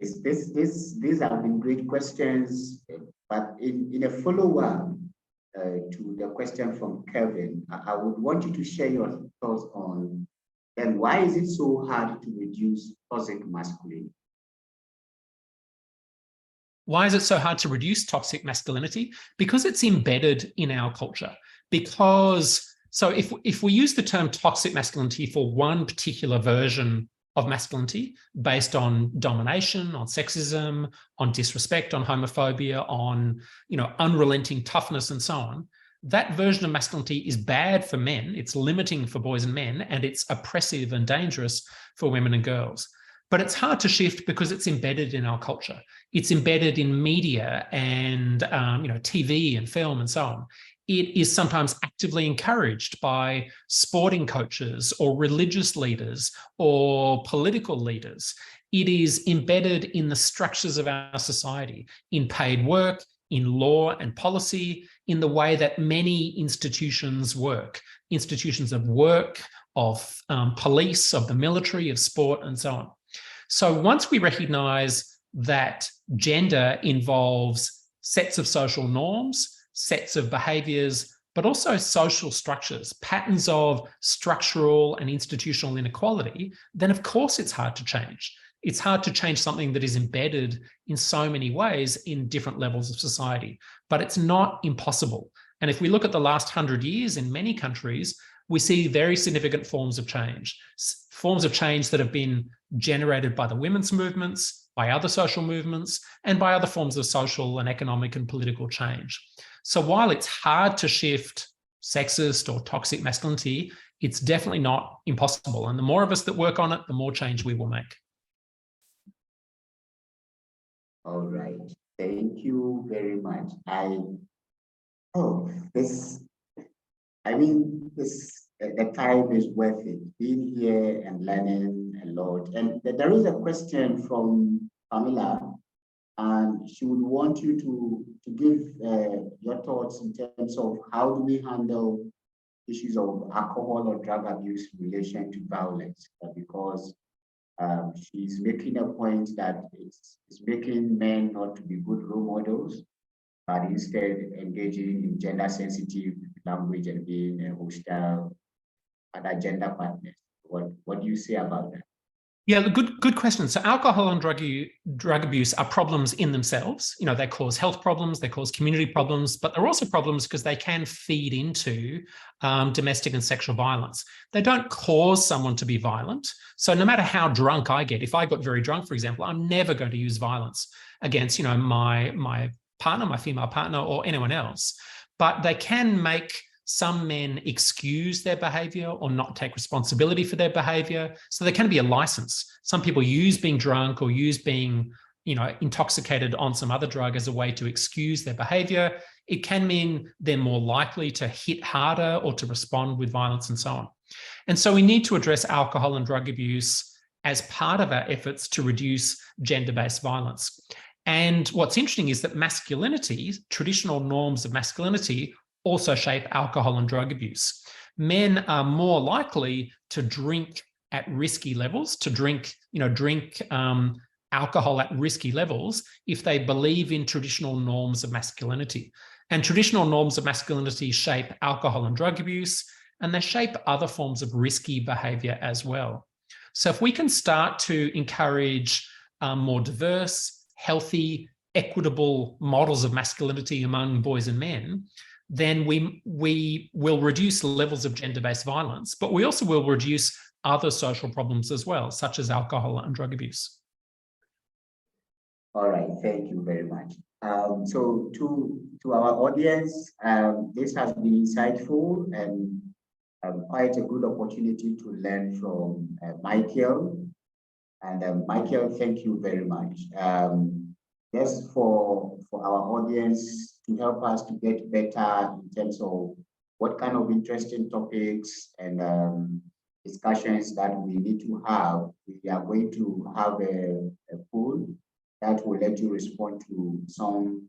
A: These have been great questions, but in a follow-up to the question from Kevin, I would want you to share your thoughts on then why is it so hard to reduce toxic masculinity?
B: Why is it so hard to reduce toxic masculinity? Because it's embedded in our culture. So if we use the term toxic masculinity for one particular version of masculinity based on domination, on sexism, on disrespect, on homophobia, on unrelenting toughness and so on, that version of masculinity is bad for men, it's limiting for boys and men, and it's oppressive and dangerous for women and girls. But it's hard to shift because it's embedded in our culture. It's embedded in media and TV and film and so on. It is sometimes actively encouraged by sporting coaches or religious leaders or political leaders. It is embedded in the structures of our society, in paid work, in law and policy, in the way that many institutions work, institutions of work, of police, of the military, of sport, and so on. So once we recognize that gender involves sets of social norms, sets of behaviors, but also social structures, patterns of structural and institutional inequality, then of course it's hard to change. It's hard to change something that is embedded in so many ways in different levels of society, but it's not impossible. And if we look at the last 100 years in many countries, we see very significant forms of change that have been generated by the women's movements, by other social movements, and by other forms of social and economic and political change. So while it's hard to shift sexist or toxic masculinity, it's definitely not impossible. And the more of us that work on it, the more change we will make.
A: All right, thank you very much. The time is worth it, being here and learning a lot. And there is a question from Pamela, and she would want you to give your thoughts in terms of how do we handle issues of alcohol or drug abuse in relation to violence, because she's making a point that it's making men not to be good role models, but instead engaging in gender-sensitive language and being hostile other gender partners. What do you say about that?
B: Yeah, good question. So alcohol and drug abuse are problems in themselves. They cause health problems, they cause community problems, but they're also problems because they can feed into domestic and sexual violence. They don't cause someone to be violent. So no matter how drunk I get, if I got very drunk, for example, I'm never going to use violence against, my partner, my female partner, or anyone else. But they can make some men excuse their behavior or not take responsibility for their behavior. So there can be a license. Some people use being drunk or use being, intoxicated on some other drug as a way to excuse their behavior. It can mean they're more likely to hit harder or to respond with violence and so on. And so we need to address alcohol and drug abuse as part of our efforts to reduce gender-based violence. And what's interesting is that masculinity, traditional norms of masculinity, also shape alcohol and drug abuse. Men are more likely to drink at risky levels, to drink alcohol at risky levels if they believe in traditional norms of masculinity. And traditional norms of masculinity shape alcohol and drug abuse, and they shape other forms of risky behavior as well. So if we can start to encourage more diverse, healthy, equitable models of masculinity among boys and men, then we will reduce levels of gender-based violence, but we also will reduce other social problems as well, such as alcohol and drug abuse.
A: All right, thank you very much. So to our audience, this has been insightful and quite a good opportunity to learn from Michael. And Michael, thank you very much. Just for our audience, to help us to get better in terms of what kind of interesting topics and discussions that we need to have, we are going to have a poll that will let you respond to some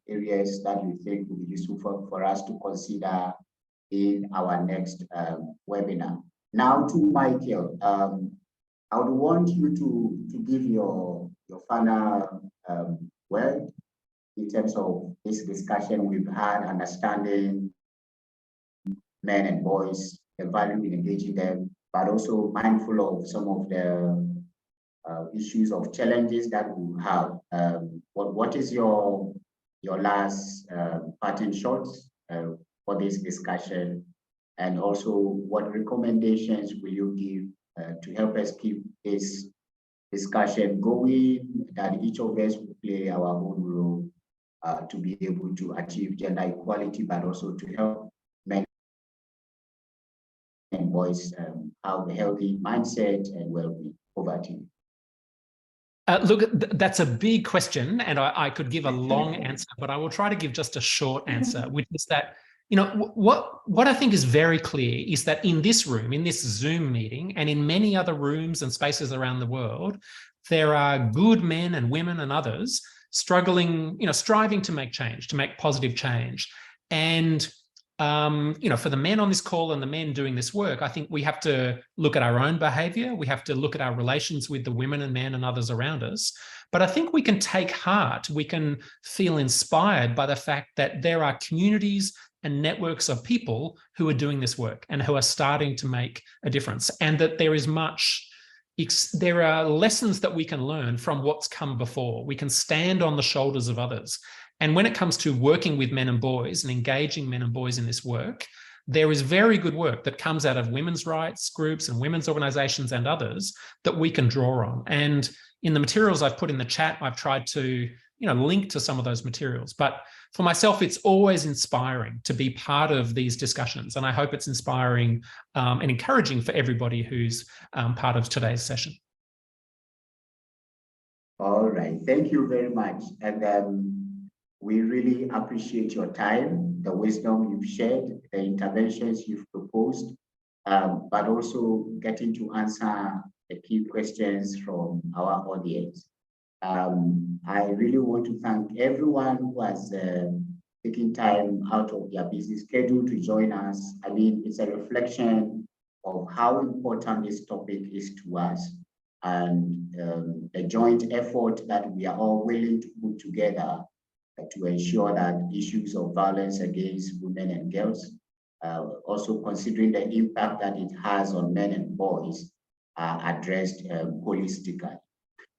A: areas that you think will be useful for us to consider in our next webinar. Now to Michael, I would want you to give your your final word in terms of this discussion we've had, understanding men and boys, the value in engaging them, but also mindful of some of the issues of challenges that we have. What is your last parting shots for this discussion? And also, what recommendations will you give to help us keep this discussion going, that each of us will play our own role to be able to achieve gender equality, but also to help men and boys have a healthy mindset and well-being? Over to you.
B: Look, that's a big question, and I could give a long answer, but I will try to give just a short answer, which is that, you know, what I think is very clear is that in this room, in this Zoom meeting, and in many other rooms and spaces around the world, there are good men and women and others struggling, you know, striving to make change, to make positive change. And you know, for the men on this call and the men doing this work, I think we have to look at our own behavior. We have to look at our relations with the women and men and others around us. But I think we can take heart, we can feel inspired by the fact that there are communities and networks of people who are doing this work and who are starting to make a difference, and that there is there are lessons that we can learn from what's come before. We can stand on the shoulders of others. And when it comes to working with men and boys and engaging men and boys in this work, there is very good work that comes out of women's rights groups and women's organizations and others that we can draw on. And in the materials I've put in the chat, I've tried to, you know, link to some of those materials. But for myself, it's always inspiring to be part of these discussions. And I hope it's inspiring and encouraging for everybody who's part of today's session.
A: All right, thank you very much. And we really appreciate your time, the wisdom you've shared, the interventions you've proposed, but also getting to answer the key questions from our audience. I really want to thank everyone who has taken time out of their busy schedule to join us. I mean, it's a reflection of how important this topic is to us, and the joint effort that we are all willing to put together to ensure that issues of violence against women and girls, also considering the impact that it has on men and boys, are addressed holistically.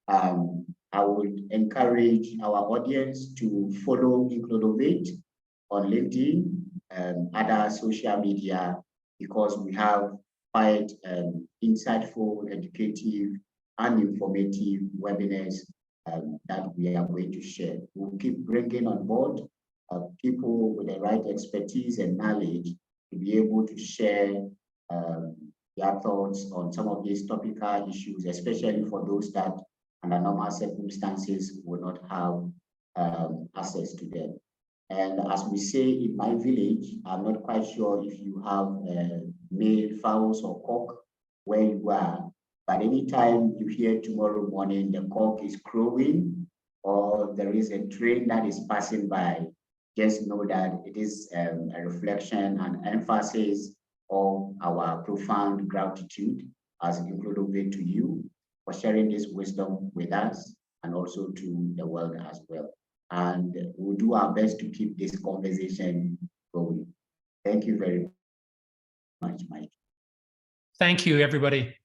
A: I would encourage our audience to follow Includovate on LinkedIn and other social media, because we have quite insightful, educative, and informative webinars that we are going to share. We'll keep bringing on board people with the right expertise and knowledge to be able to share their thoughts on some of these topical issues, especially for those that under normal circumstances will not have access to them. And as we say in my village, I'm not quite sure if you have male fowls or cock where you are, but anytime you hear tomorrow morning the cock is crowing or there is a train that is passing by, just know that it is a reflection and emphasis of our profound gratitude as Includovate to you for sharing this wisdom with us and also to the world as well. And we'll do our best to keep this conversation going. Thank you very much, Mike.
B: Thank you, everybody.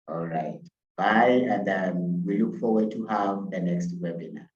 A: All right, bye, and we look forward to have the next webinar.